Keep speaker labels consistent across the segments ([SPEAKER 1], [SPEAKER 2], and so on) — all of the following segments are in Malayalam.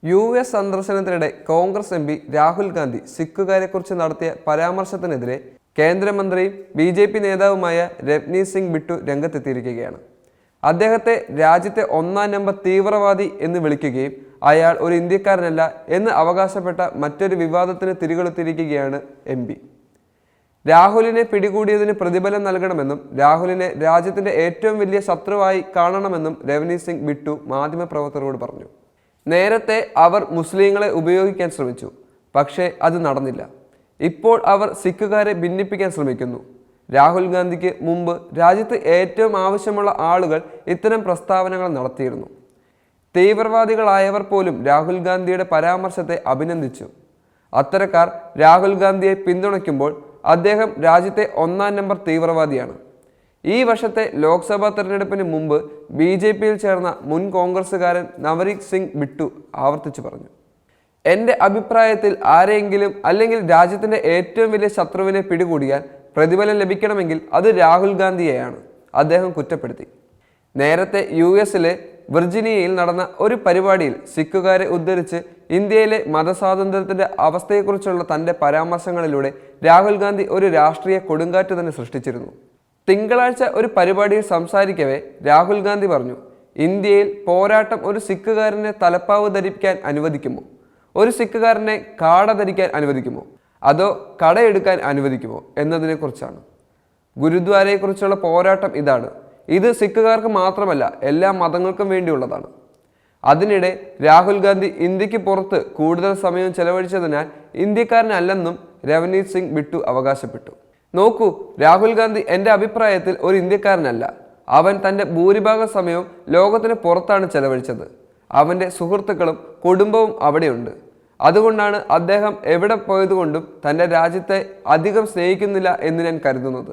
[SPEAKER 1] US സന്ദർശനത്തിനിടെ കോൺഗ്രസ് MP രാഹുൽ ഗാന്ധി സിഖുകാരെക്കുറിച്ച് നടത്തിയ പരാമർശത്തിനെതിരെ കേന്ദ്രമന്ത്രിയും BJP നേതാവുമായ രവ്നീത് സിംഗ് ബിട്ടു രംഗത്തെത്തിയിരിക്കുകയാണ്. അദ്ദേഹത്തെ രാജ്യത്തെ ഒന്നാം നമ്പർ തീവ്രവാദി എന്ന് വിളിക്കുകയും അയാൾ ഒരു ഇന്ത്യക്കാരനല്ല എന്ന് അവകാശപ്പെട്ട മറ്റൊരു വിവാദത്തിന് തിരികൊളുത്തിയിരിക്കുകയാണ് MP. രാഹുലിനെ പിടികൂടിയതിന് പ്രതിഫലം നൽകണമെന്നും രാഹുലിനെ രാജ്യത്തിന്റെ ഏറ്റവും വലിയ ശത്രുവായി കാണണമെന്നും രവ്നീത് സിംഗ് ബിട്ടു മാധ്യമപ്രവർത്തകരോട് പറഞ്ഞു. നേരത്തെ അവർ മുസ്ലിങ്ങളെ ഉപയോഗിക്കാൻ ശ്രമിച്ചു, പക്ഷേ അത് നടന്നില്ല. ഇപ്പോൾ അവർ സിഖുകാരെ ഭിന്നിപ്പിക്കാൻ ശ്രമിക്കുന്നു. രാഹുൽ ഗാന്ധിക്ക് മുമ്പ് രാജ്യത്ത് ഏറ്റവും ആവശ്യമുള്ള ആളുകൾ ഇത്തരം പ്രസ്താവനകൾ നടത്തിയിരുന്നു. തീവ്രവാദികളായവർ പോലും രാഹുൽ ഗാന്ധിയുടെ പരാമർശത്തെ അഭിനന്ദിച്ചു. അത്തരക്കാർ രാഹുൽ ഗാന്ധിയെ പിന്തുണയ്ക്കുമ്പോൾ അദ്ദേഹം രാജ്യത്തെ ഒന്നാം നമ്പർ തീവ്രവാദിയാണ്. ഈ വർഷത്തെ ലോക്സഭാ തെരഞ്ഞെടുപ്പിന് മുമ്പ് BJPയിൽ ചേർന്ന മുൻ കോൺഗ്രസുകാരൻ നവനീത് സിംഗ് ബിട്ടു ആവർത്തിച്ചു പറഞ്ഞു. എൻ്റെ അഭിപ്രായത്തിൽ ആരെങ്കിലും അല്ലെങ്കിൽ രാജ്യത്തിൻ്റെ ഏറ്റവും വലിയ ശത്രുവിനെ പിടികൂടിയാൽ പ്രതിഫലം ലഭിക്കണമെങ്കിൽ അത് രാഹുൽ ഗാന്ധിയെയാണ്, അദ്ദേഹം കുറ്റപ്പെടുത്തി. നേരത്തെ USലെ വിർജീനിയയിൽ നടന്ന ഒരു പരിപാടിയിൽ സിഖുകാരെ ഉദ്ധരിച്ച് ഇന്ത്യയിലെ മതസ്വാതന്ത്ര്യത്തിൻ്റെ അവസ്ഥയെക്കുറിച്ചുള്ള തൻ്റെ പരാമർശങ്ങളിലൂടെ രാഹുൽ ഗാന്ധി ഒരു രാഷ്ട്രീയ കൊടുങ്കാറ്റ് തന്നെ സൃഷ്ടിച്ചിരുന്നു. തിങ്കളാഴ്ച ഒരു പരിപാടിയിൽ സംസാരിക്കവേ രാഹുൽ ഗാന്ധി പറഞ്ഞു, ഇന്ത്യയിൽ പോരാട്ടം ഒരു സിഖുകാരനെ തലപ്പാവ് ധരിക്കാൻ അനുവദിക്കുമോ, ഒരു സിഖുകാരനെ കാട ധരിക്കാൻ അനുവദിക്കുമോ, അതോ കടയെടുക്കാൻ അനുവദിക്കുമോ എന്നതിനെക്കുറിച്ചാണ്. ഗുരുദ്വാരയെക്കുറിച്ചുള്ള പോരാട്ടം ഇതാണ്. ഇത് സിഖുകാർക്ക് മാത്രമല്ല, എല്ലാ മതങ്ങൾക്കും വേണ്ടിയുള്ളതാണ്. അതിനിടെ രാഹുൽ ഗാന്ധി ഇന്ത്യക്ക് പുറത്ത് കൂടുതൽ സമയം ചെലവഴിച്ചതിനാൽ ഇന്ത്യക്കാരനല്ലെന്നും രവ്നീത് സിംഗ് ബിട്ടു അവകാശപ്പെട്ടു. നോക്കൂ, രാഹുൽ ഗാന്ധി എൻ്റെ അഭിപ്രായത്തിൽ ഒരു ഇന്ത്യക്കാരനല്ല. അവൻ തൻ്റെ ഭൂരിഭാഗം സമയവും ലോകത്തിന് പുറത്താണ് ചെലവഴിച്ചത്. അവൻ്റെ സുഹൃത്തുക്കളും കുടുംബവും അവിടെയുണ്ട്. അതുകൊണ്ടാണ് അദ്ദേഹം എവിടെ പോയതുകൊണ്ടും തൻ്റെ രാജ്യത്തെ അധികം സ്നേഹിക്കുന്നില്ല എന്ന് ഞാൻ കരുതുന്നത്.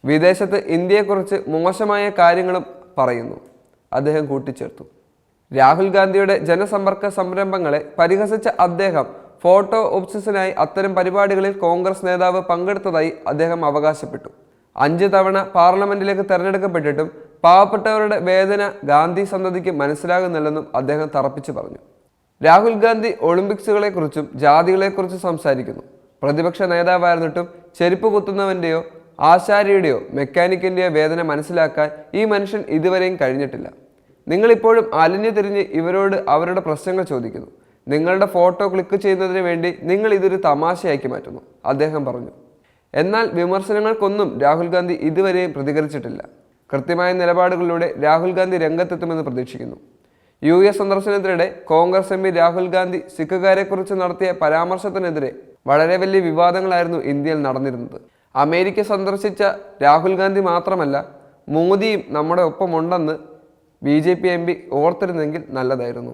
[SPEAKER 1] വിദേശത്ത് ഇന്ത്യയെക്കുറിച്ച് മോശമായ കാര്യങ്ങളും പറയുന്നു, അദ്ദേഹം കൂട്ടിച്ചേർത്തു. രാഹുൽ ഗാന്ധിയുടെ ജനസമ്പർക്ക സംരംഭങ്ങളെ പരിഹസിച്ച അദ്ദേഹം ഫോട്ടോ ഒബ്സഷനായി അത്തരം പരിപാടികളിൽ കോൺഗ്രസ് നേതാവ് പങ്കെടുത്തതായി അദ്ദേഹം അവകാശപ്പെട്ടു. 5 തവണ പാർലമെന്റിലേക്ക് തെരഞ്ഞെടുക്കപ്പെട്ടിട്ടും പാവപ്പെട്ടവരുടെ വേദന ഗാന്ധി സന്തതിക്ക് മനസ്സിലാകുന്നില്ലെന്നും അദ്ദേഹം തറപ്പിച്ചു പറഞ്ഞു. രാഹുൽ ഗാന്ധി ഒളിമ്പിക്സുകളെക്കുറിച്ചും ജാതികളെക്കുറിച്ചും സംസാരിക്കുന്നു. പ്രതിപക്ഷ നേതാവായിരുന്നിട്ടും ചെരുപ്പ് കുത്തുന്നവൻ്റെയോ ആശാരിയുടെയോ മെക്കാനിക്കിൻ്റെയോ വേദന മനസ്സിലാക്കാൻ ഈ മനുഷ്യൻ ഇതുവരെയും കഴിഞ്ഞിട്ടില്ല. നിങ്ങളിപ്പോഴും അലിഞ്ഞു തിരിഞ്ഞ് ഇവരോട് അവരുടെ പ്രശ്നങ്ങൾ ചോദിക്കുന്നു. നിങ്ങളുടെ ഫോട്ടോ ക്ലിക്ക് ചെയ്യുന്നതിന് വേണ്ടി നിങ്ങൾ ഇതൊരു തമാശയാക്കി മാറ്റുന്നു, അദ്ദേഹം പറഞ്ഞു. എന്നാൽ വിമർശനങ്ങൾക്കൊന്നും രാഹുൽ ഗാന്ധി ഇതുവരെയും പ്രതികരിച്ചിട്ടില്ല. കൃത്യമായ നിലപാടുകളിലൂടെ രാഹുൽ ഗാന്ധി രംഗത്തെത്തുമെന്ന് പ്രതീക്ഷിക്കുന്നു. US സന്ദർശനത്തിനിടെ കോൺഗ്രസ് MP രാഹുൽ ഗാന്ധി സിഖുകാരെക്കുറിച്ച് നടത്തിയ പരാമർശത്തിനെതിരെ വളരെ വലിയ വിവാദങ്ങളായിരുന്നു ഇന്ത്യയിൽ നടന്നിരുന്നത്. അമേരിക്ക സന്ദർശിച്ച രാഹുൽ ഗാന്ധി മാത്രമല്ല, മോദിയും നമ്മുടെ ഒപ്പമുണ്ടെന്ന് BJP MP ഓർത്തിരുന്നെങ്കിൽ നല്ലതായിരുന്നു.